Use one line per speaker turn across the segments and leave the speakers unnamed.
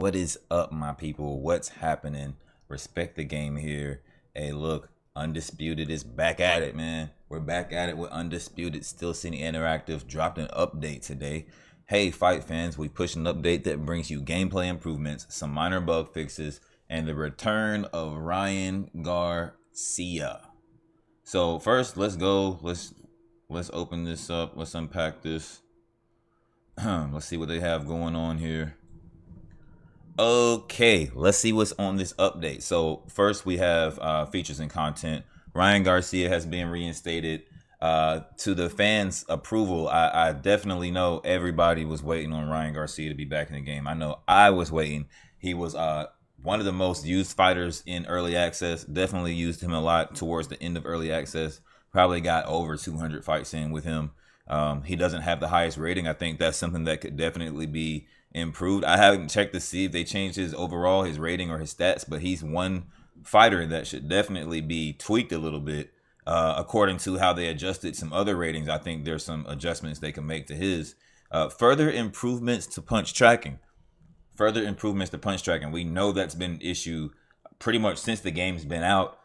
What is up, my people? What's happening? Respect the game here. Hey, look, Undisputed is back at it, man. We're back at it with Undisputed, Still City Interactive. Dropped an update today. Hey, fight fans, we pushed an update that brings you gameplay improvements, some minor bug fixes, and the return of Ryan Garcia. So first, let's go. Let's open this up. Let's unpack this. Let's see what they have going on here. Okay, let's see what's on this update. So first we have features and content. Ryan Garcia has been reinstated to the fans' approval. I definitely know everybody was waiting on Ryan Garcia to be back in the game. I know I was waiting. He was one of the most used fighters in early access. Definitely used him a lot towards the end of early access. Probably got over 200 fights in with him. He doesn't have the highest rating. I think that's something that could definitely be improved. I haven't checked to see if they changed his rating or his stats, but he's one fighter that should definitely be tweaked a little bit. According to how they adjusted some other ratings, I think there's some adjustments they can make to his. Further improvements to punch tracking. We know that's been an issue pretty much since the game's been out.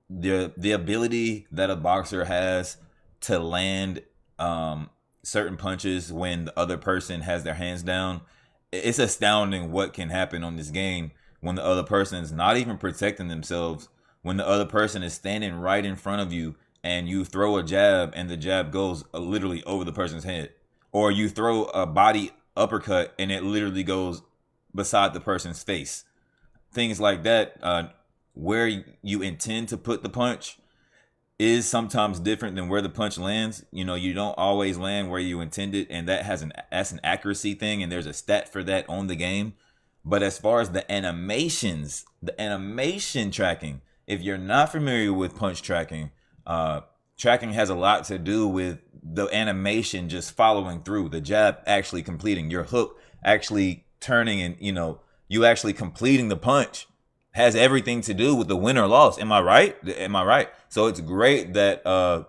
The ability that a boxer has to land certain punches when the other person has their hands down, it's astounding what can happen on this game when the other person is not even protecting themselves, when the other person is standing right in front of you and you throw a jab and the jab goes literally over the person's head, or you throw a body uppercut and it literally goes beside the person's face. Things like that, where you intend to put the punch is sometimes different than where the punch lands. You know, you don't always land where you intended, and that's an accuracy thing, and there's a stat for that on the game. But as far as the animations, the animation tracking, if you're not familiar with punch tracking, tracking has a lot to do with the animation just following through, the jab actually completing, your hook actually turning, and you actually completing the punch has everything to do with the win or loss. Am I right? So it's great that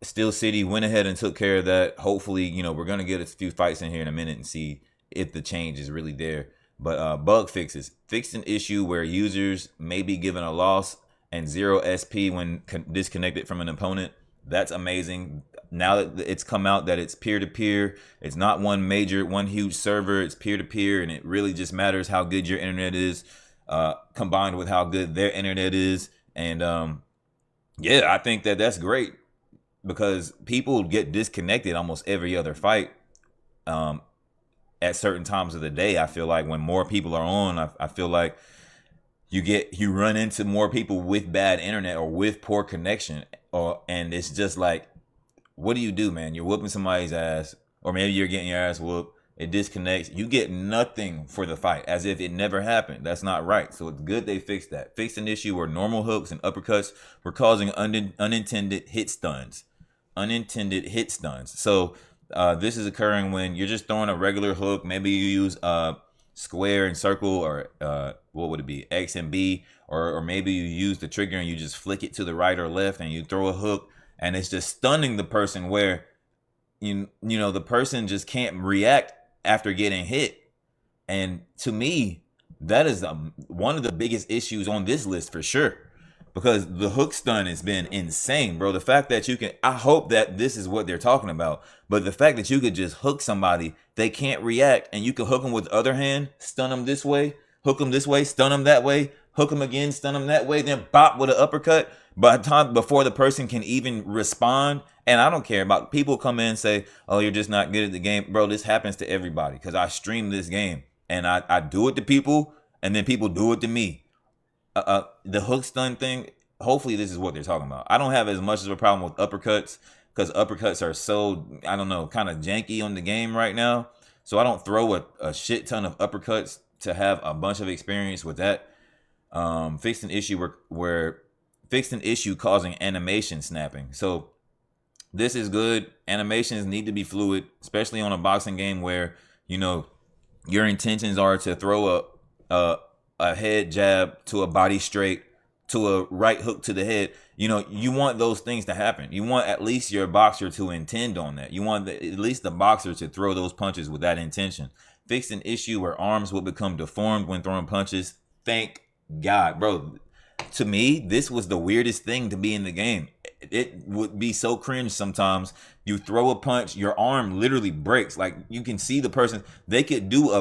Steel City went ahead and took care of that. Hopefully, we're going to get a few fights in here in a minute and see if the change is really there. But bug fixes. Fixed an issue where users may be given a loss and 0 SP when disconnected from an opponent. That's amazing. Now that it's come out that it's peer-to-peer, it's not one huge server, it's peer-to-peer, and it really just matters how good your internet is. Combined with how good their internet is. And yeah, I think that's great because people get disconnected almost every other fight at certain times of the day. I feel like when more people are on, I feel like you run into more people with bad internet or with poor connection, and it's just like, what do you do, man? You're whooping somebody's ass, or maybe you're getting your ass whooped. It disconnects. You get nothing for the fight, as if it never happened. That's not right. So it's good they fixed that. Fixed an issue where normal hooks and uppercuts were causing unintended hit stuns. So this is occurring when you're just throwing a regular hook. Maybe you use square and circle, or what would it be? X and B, or maybe you use the trigger and you just flick it to the right or left and you throw a hook, and it's just stunning the person where the person just can't react after getting hit. And to me, that is one of the biggest issues on this list for sure, because the hook stun has been insane, bro. The fact that I hope that this is what they're talking about, but the fact that you could just hook somebody, they can't react, and you can hook them with the other hand, stun them this way, hook them this way, stun them that way, hook them again, stun them that way, then bop with an uppercut. By the time before the person can even respond, and I don't care about people come in and say, "Oh, you're just not good at the game," bro. This happens to everybody because I stream this game and I do it to people, and then people do it to me. The hook stun thing. Hopefully, this is what they're talking about. I don't have as much of a problem with uppercuts because uppercuts are so, I don't know, kind of janky on the game right now. So I don't throw a shit ton of uppercuts to have a bunch of experience with that. Fixed an issue fixed an issue causing animation snapping. So this is good. Animations need to be fluid, especially on a boxing game where your intentions are to throw a head jab to a body straight to a right hook to the head. You want those things to happen. You want at least your boxer to intend on that. You want at least the boxer to throw those punches with that intention. fixed an issue where arms would become deformed when throwing punches. Thank God, bro. To me, this was the weirdest thing to be in the game. It would be so cringe sometimes. You throw a punch, your arm literally breaks. Like, you can see the person. They could do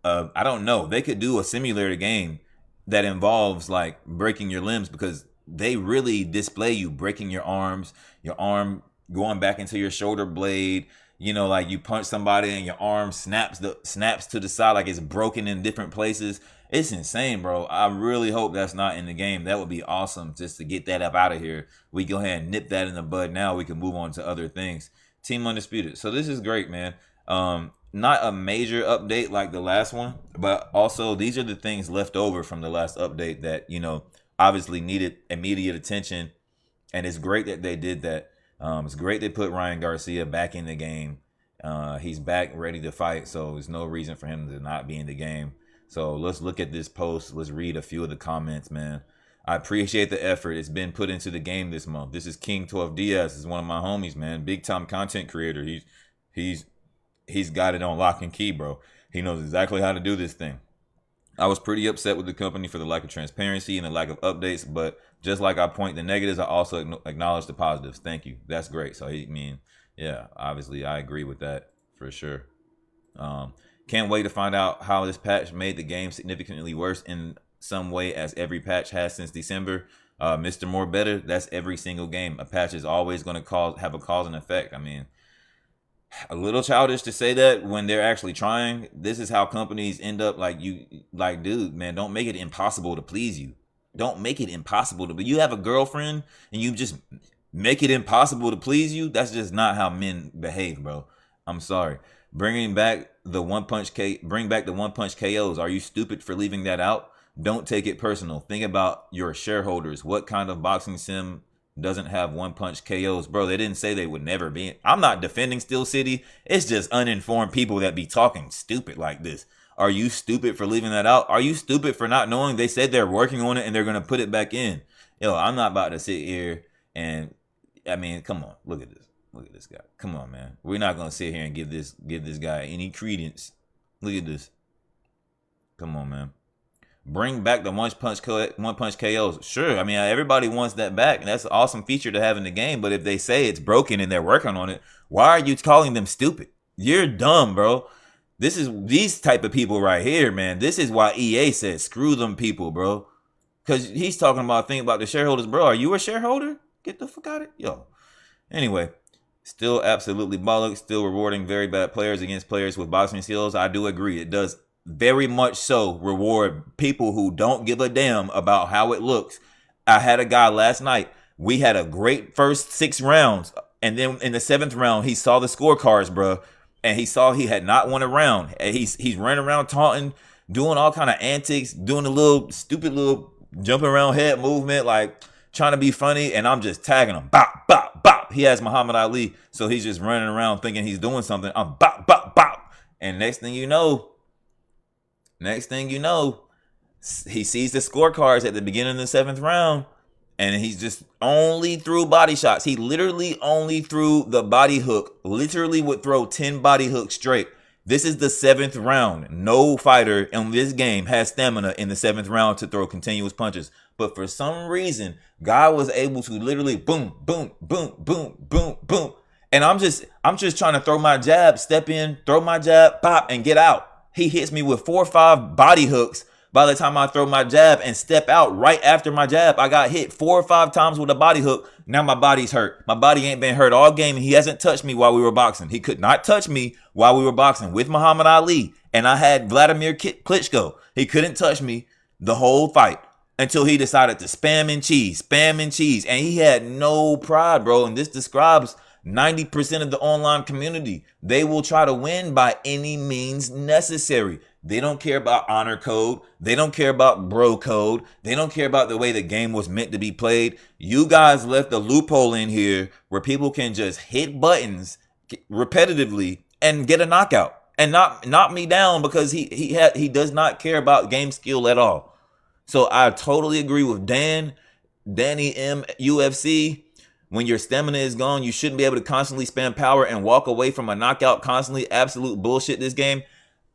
I don't know. They could do a simulator game that involves like breaking your limbs, because they really display you breaking your arms, your arm going back into your shoulder blade. You know, like you punch somebody and your arm snaps to the side like it's broken in different places. It's insane, bro. I really hope that's not in the game. That would be awesome just to get that up out of here. We go ahead and nip that in the bud. Now we can move on to other things. Team Undisputed. So this is great, man. Not a major update like the last one, but also these are the things left over from the last update that, you know, obviously needed immediate attention. And it's great that they did that. It's great they put Ryan Garcia back in the game. He's back ready to fight, so there's no reason for him to not be in the game. So let's look at this post. Let's read a few of the comments, man. I appreciate the effort. It's been put into the game this month. This is King 12 Diaz. This is one of my homies, man. Big time content creator. He's got it on lock and key, bro. He knows exactly how to do this thing. I was pretty upset with the company for the lack of transparency and the lack of updates, but just like I point the negatives, I also acknowledge the positives. Thank you. That's great. So, I mean, yeah, obviously I agree with that for sure. Can't wait to find out how this patch made the game significantly worse in some way, as every patch has since December. Mr. More Better, that's every single game. A patch is always going to have a cause and effect. I mean, a little childish to say that when they're actually trying. This is how companies end up. Like, dude, man, don't make it impossible to please you. Don't make it impossible to, but you have a girlfriend and you just make it impossible to please you. That's just not how men behave, bro. I'm sorry. Bring back the one punch KOs. Are you stupid for leaving that out? Don't take it personal. Think about your shareholders. What kind of boxing sim doesn't have one punch KOs? Bro, they didn't say they would never be. I'm not defending Steel City. It's just uninformed people that be talking stupid like this. Are you stupid for leaving that out? Are you stupid for not knowing they said they're working on it and they're going to put it back in? Yo, I'm not about to sit here and, I mean, come on. Look at this. Look at this guy. Come on, man. We're not going to sit here and give this guy any credence. Look at this. Come on, man. Bring back the one punch KOs. Sure. I mean, everybody wants that back. And that's an awesome feature to have in the game. But if they say it's broken and they're working on it, why are you calling them stupid? You're dumb, bro. This is these type of people right here, man. This is why EA said screw them people, bro. Because he's talking about thinking about the shareholders. Bro, are you a shareholder? Get the fuck out of it. Yo. Anyway, still absolutely bollocks. Still rewarding very bad players against players with boxing skills. I do agree. It does very much so reward people who don't give a damn about how it looks. I had a guy last night. We had a great first 6 rounds. And then in the 7th round, he saw the scorecards, bro. And he saw he had not won a round. And he's running around taunting, doing all kind of antics, doing a little stupid little jumping around head movement, like trying to be funny. And I'm just tagging him. Bop, bop, bop. He has Muhammad Ali. So he's just running around thinking he's doing something. I'm bop, bop, bop. And next thing you know, he sees the scorecards at the beginning of the 7th round. And he's just only threw body shots. He literally only threw the body hook. Literally would throw 10 body hooks straight. This is the 7th round. No fighter in this game has stamina in the 7th round to throw continuous punches. But for some reason, guy was able to literally boom, boom, boom, boom, boom, boom. And I'm just trying to throw my jab, step in, throw my jab, pop, and get out. He hits me with 4 or 5 body hooks. By the time I throw my jab and step out right after my jab, I got hit 4 or 5 times with a body hook. Now my body's hurt. My body ain't been hurt all game. He hasn't touched me while we were boxing. He could not touch me while we were boxing with Muhammad Ali. And I had Vladimir Klitschko. He couldn't touch me the whole fight until he decided to spam and cheese. And he had no pride, bro. And this describes 90% of the online community. They will try to win by any means necessary. They don't care about honor code. They don't care about bro code. They don't care about the way the game was meant to be played. You guys left a loophole in here where people can just hit buttons repetitively and get a knockout and knock me down because he does not care about game skill at all. So I totally agree with Danny M UFC. When your stamina is gone, you shouldn't be able to constantly spam power and walk away from a knockout constantly. Absolute bullshit this game.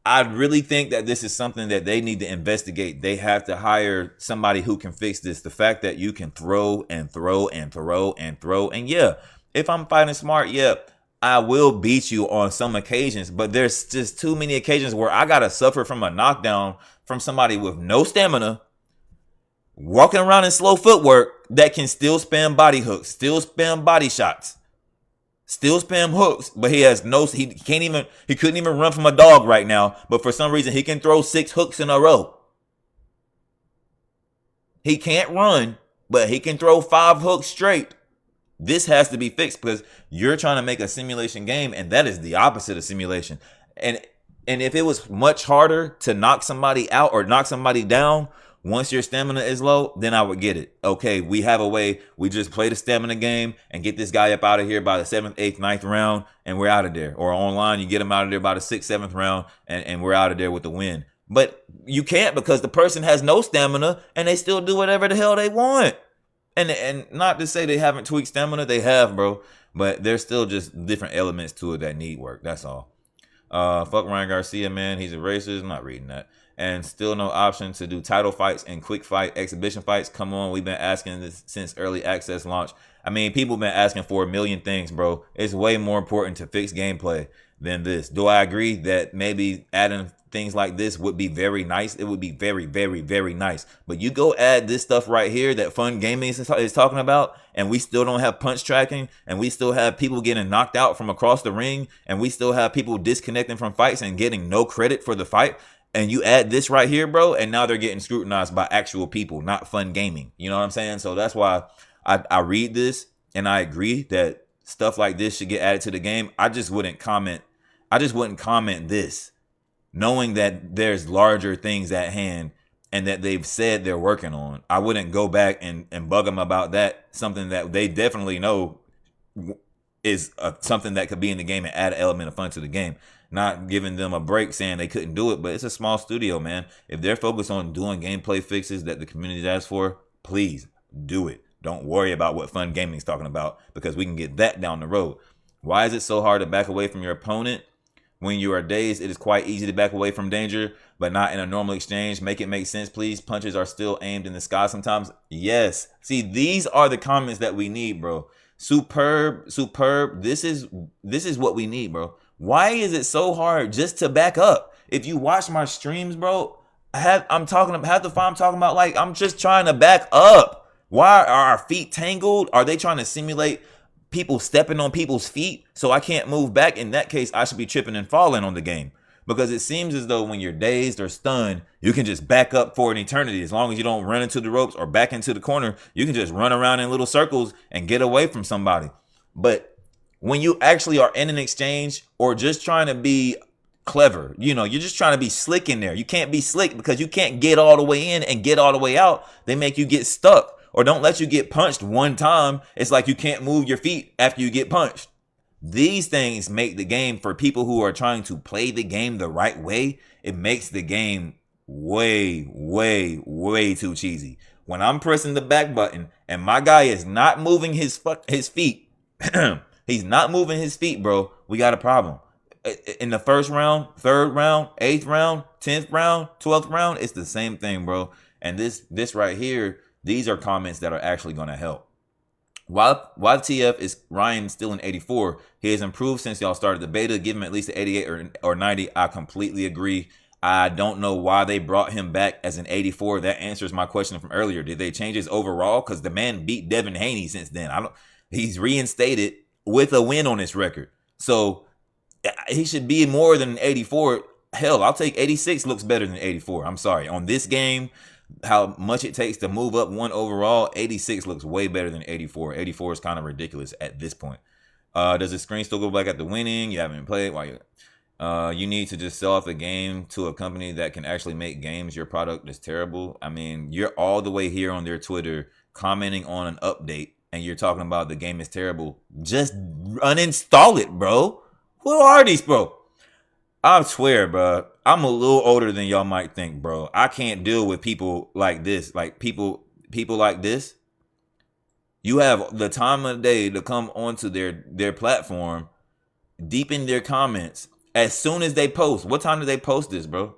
I really think that this is something that they need to investigate. They have to hire somebody who can fix this. The fact that you can throw and throw and throw and throw. And yeah, if I'm fighting smart, yeah, I will beat you on some occasions. But there's just too many occasions where I got to suffer from a knockdown from somebody with no stamina, walking around in slow footwork that can still spam body hooks, still spam body shots. Still spam hooks, but he couldn't even run from a dog right now, but for some reason he can throw 6 hooks in a row. He can't run, but he can throw 5 hooks straight. This has to be fixed because you're trying to make a simulation game, and that is the opposite of simulation. And if it was much harder to knock somebody out or knock somebody down once your stamina is low, then I would get it. Okay, we have a way. We just play the stamina game and get this guy up out of here by the 7th, 8th, 9th round, and we're out of there. Or online, you get him out of there by the 6th, 7th round, and we're out of there with the win. But you can't because the person has no stamina, and they still do whatever the hell they want. And not to say they haven't tweaked stamina, they have, bro. But there's still just different elements to it that need work. That's all. Fuck Ryan Garcia, man. He's a racist. I'm not reading that. And still no option to do title fights and quick fight exhibition fights. Come on, we've been asking this since early access launch. I mean, people have been asking for a million things, bro. It's way more important to fix gameplay than this. Do I agree that maybe adding things like this would be very nice? It would be very, very, very nice. But you go add this stuff right here that Fun Gaming is talking about, and we still don't have punch tracking, and we still have people getting knocked out from across the ring, and we still have people disconnecting from fights and getting no credit for the fight. And you add this right here, bro, and now they're getting scrutinized by actual people, not Fun Gaming. You know what I'm saying? So that's why I read this, and I agree that stuff like this should get added to the game. I just wouldn't comment. I just wouldn't comment this, knowing that there's larger things at hand and that they've said they're working on. I wouldn't go back and bug them about that, something that they definitely know is something that could be in the game and add an element of fun to the game. Not giving them a break saying they couldn't do it, but it's a small studio, man. If they're focused on doing gameplay fixes that the community asks for, please do it. Don't worry about what Fun Gaming's talking about because we can get that down the road. Why is it so hard to back away from your opponent? When you are dazed, it is quite easy to back away from danger, but not in a normal exchange. Make it make sense, please. Punches are still aimed in the sky sometimes. Yes. See, these are the comments that we need, bro. Superb. This is what we need, bro. Why is it so hard just to back up? If you watch my streams, bro, I'm talking about like I'm just trying to back up. Why are our feet tangled? Are they trying to simulate people stepping on people's feet so I can't move back? In that case, I should be tripping and falling on the game. Because it seems as though when you're dazed or stunned, you can just back up for an eternity. As long as you don't run into the ropes or back into the corner, you can just run around in little circles and get away from somebody. But when you actually are in an exchange or just trying to be clever, you're just trying to be slick in there. You can't be slick because you can't get all the way in and get all the way out. They make you get stuck or don't let you get punched one time. It's like you can't move your feet after you get punched. These things make the game, for people who are trying to play the game the right way, it makes the game way, way, way too cheesy. When I'm pressing the back button and my guy is not moving his feet, he's not moving his feet, bro, we got a problem. In the first round, third round, 8th round, 10th round, 12th round, it's the same thing, bro. And this right here, these are comments that are actually going to help. While TF is Ryan still in 84, he has improved since y'all started the beta. Give him at least an 88 or 90. I completely agree. I don't know why they brought him back as an 84. That answers my question from earlier. Did they change his overall? Because the man beat Devin Haney since then. He's reinstated with a win on his record. So he should be more than 84. Hell, I'll take 86. Looks better than 84. I'm sorry. On this game, how much it takes to move up one overall, 86 looks way better than 84. 84 is kind of ridiculous at this point. Does the screen still go back at the winning? You haven't played. You need to just sell off the game to a company that can actually make games. Your product is terrible. I mean, you're all the way here on their Twitter commenting on an update and you're talking about the game is terrible. Just uninstall it, bro. Who are these, bro? I swear, bro, I'm a little older than y'all might think, bro. I can't deal with people like this. Like people like this. You have the time of the day to come onto their platform, deep in their comments, As soon as they post. What time did they post this, bro?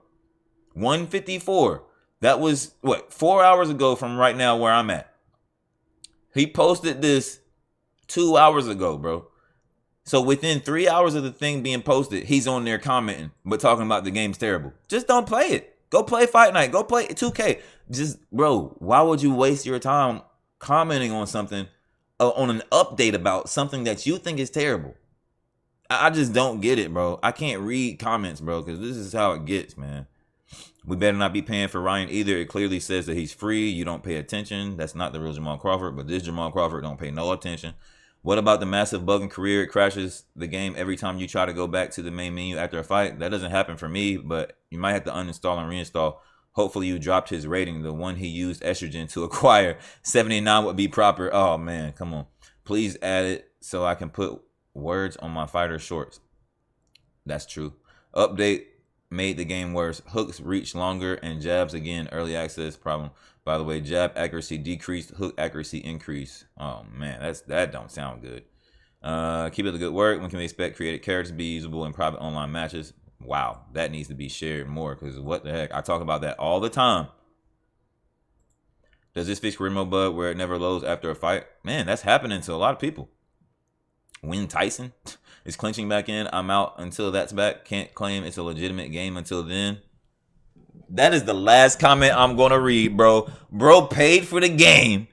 1:54. That was, what, 4 hours ago from right now where I'm at. He posted this 2 hours ago, bro. So within 3 hours of the thing being posted, he's on there commenting, but talking about the game's terrible. Just don't play it. Go play Fight Night. Go play 2K. Just, bro, why would you waste your time commenting on something, on an update about something that you think is terrible? I just don't get it, bro. I can't read comments, bro, because this is how it gets, man. We better not be paying for Ryan either. It clearly says that he's free. You don't pay attention. That's not the real Jamal Crawford, but this Jamal Crawford don't pay no attention. What about the massive bug in career? It crashes the game every time you try to go back to the main menu after a fight. That doesn't happen for me, but you might have to uninstall and reinstall. Hopefully you dropped his rating. The one he used estrogen to acquire. 79 would be proper. Oh, man, come on. Please add it so I can put words on my fighter shorts. That's true. Update made the game worse. Hooks reach longer and jabs again. Early access problem. By the way, jab accuracy decreased, hook accuracy increased. Oh man, that don't sound good. Keep up the good work. When can we expect created characters to be usable in private online matches? Wow, that needs to be shared more, because what the heck? I talk about that all the time. Does this fix career mode bug where it never loads after a fight? Man, that's happening to a lot of people. Win Tyson is clinching back in. I'm out until that's back. Can't claim it's a legitimate game until then. That is the last comment I'm going to read, bro. Bro paid for the game.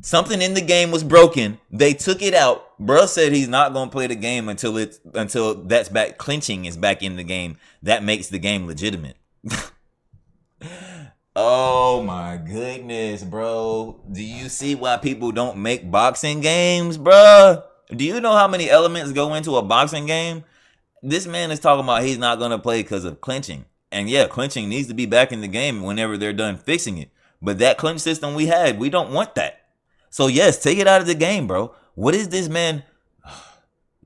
Something in the game was broken. They took it out. Bro said he's not going to play the game until that's back. Clinching is back in the game. That makes the game legitimate. Oh my goodness, bro. Do you see why people don't make boxing games, bro? Do you know how many elements go into a boxing game? This man is talking about he's not going to play because of clinching. And yeah, clinching needs to be back in the game whenever they're done fixing it. But that clinch system we had, we don't want that. So yes, take it out of the game, bro. What is this man?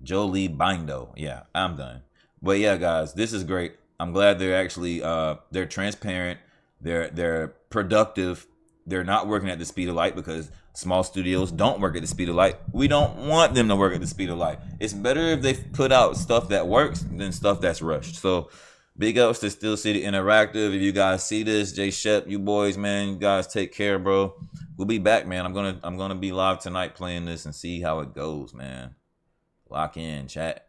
Jolie Bindo. Yeah, I'm done. But yeah, guys, this is great. I'm glad they're actually they're transparent. They're productive. They're not working at the speed of light, because small studios don't work at the speed of light. We don't want them to work at the speed of light. It's better if they put out stuff that works than stuff that's rushed. So big ups to Steel City Interactive. If you guys see this, Jay Shep, you boys, man, you guys take care, bro. We'll be back, man. I'm gonna be live tonight playing this and see how it goes, man. Lock in, chat.